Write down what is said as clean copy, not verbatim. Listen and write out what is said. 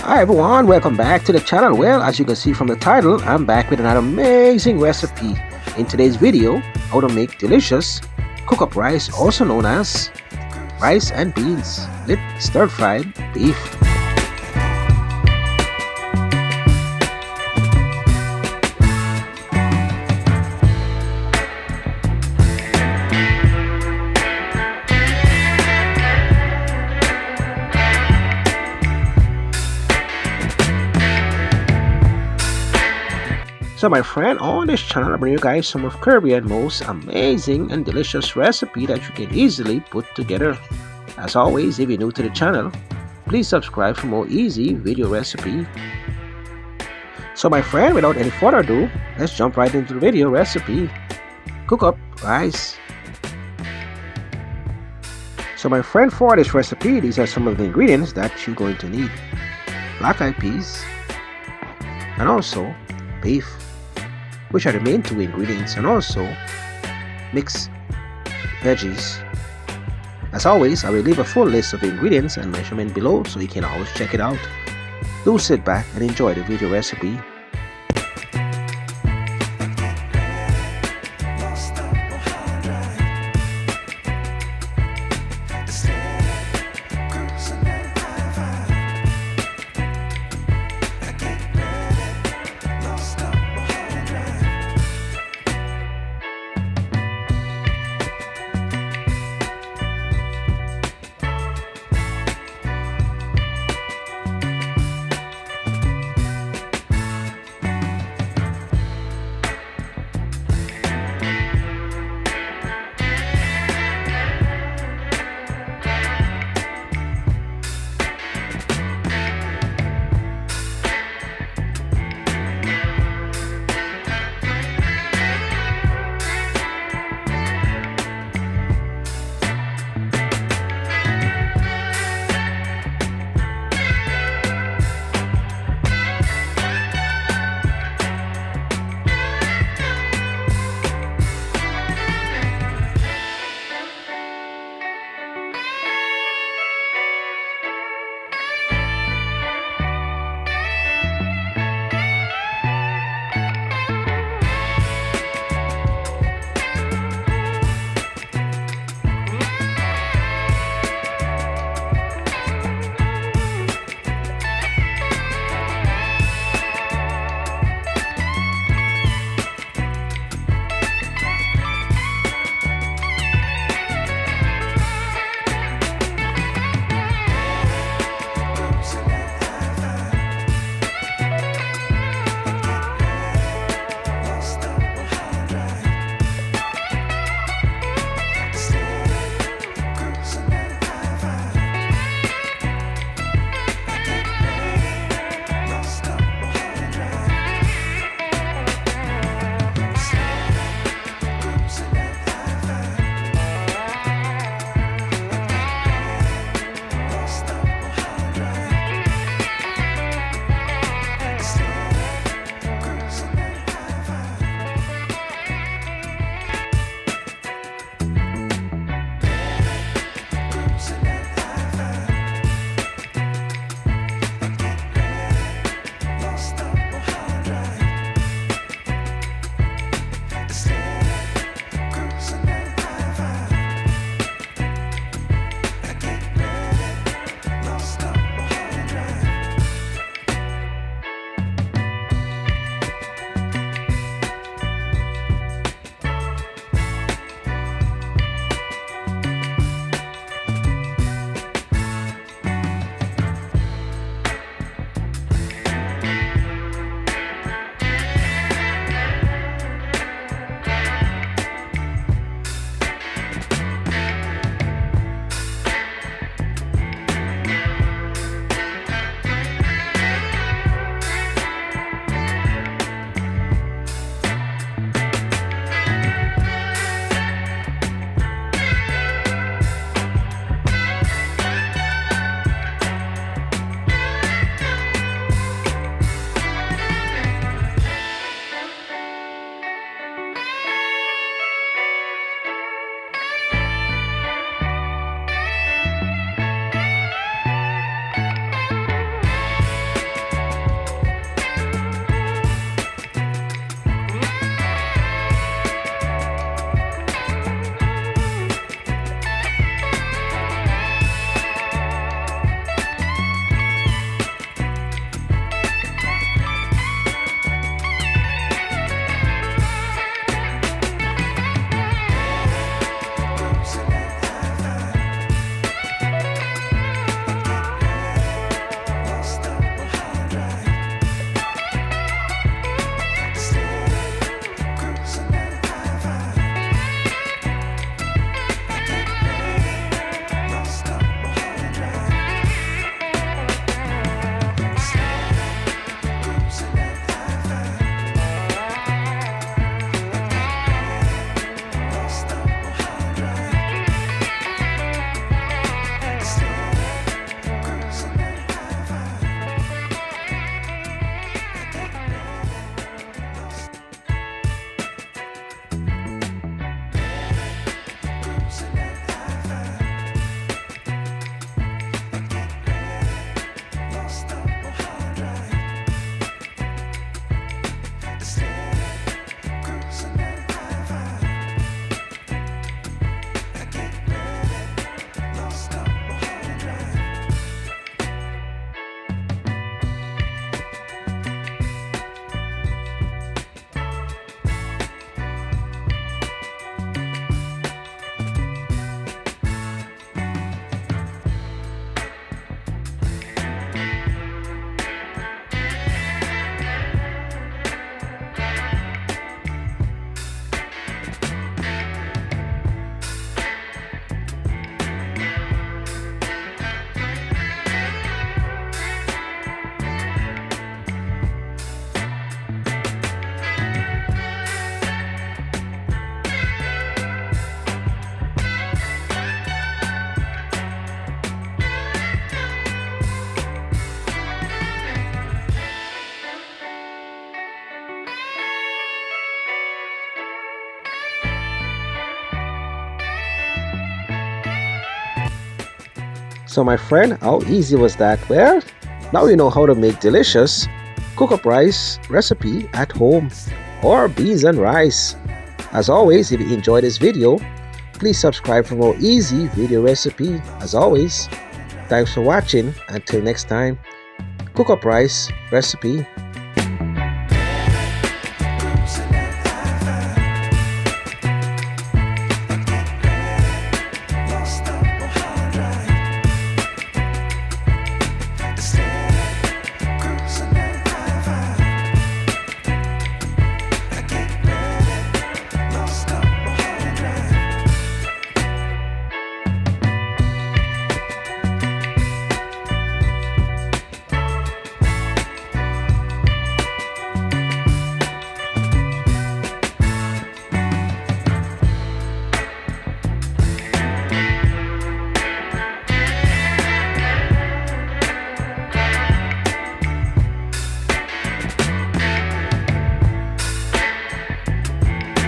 Hi everyone, welcome back to the channel. Well, as you can see from the title, I'm back with another amazing recipe. In today's video, how to make delicious cook-up rice, also known as rice and beans with stir-fried beef. So my friend, on this channel I bring you guys some of Caribbean's most amazing and delicious recipe that you can easily put together. As always, if you're new to the channel, please subscribe for more easy video recipe. So my friend, without any further ado, let's jump right into the video recipe. Cook up rice. So my friend, for this recipe, these are some of the ingredients that you're going to need. Black-eyed peas and also beef, which are the main two ingredients, and also mixed veggies. As always, I will leave a full list of ingredients and measurement below so you can always check it out. Do sit back and enjoy the video recipe. So my friend, how easy was that? Well, now you know how to make delicious cook up rice recipe at home, or beans and rice. As always, if you enjoyed this video, please subscribe for more easy video recipe. As always, thanks for watching. Until next time, cook up rice recipe.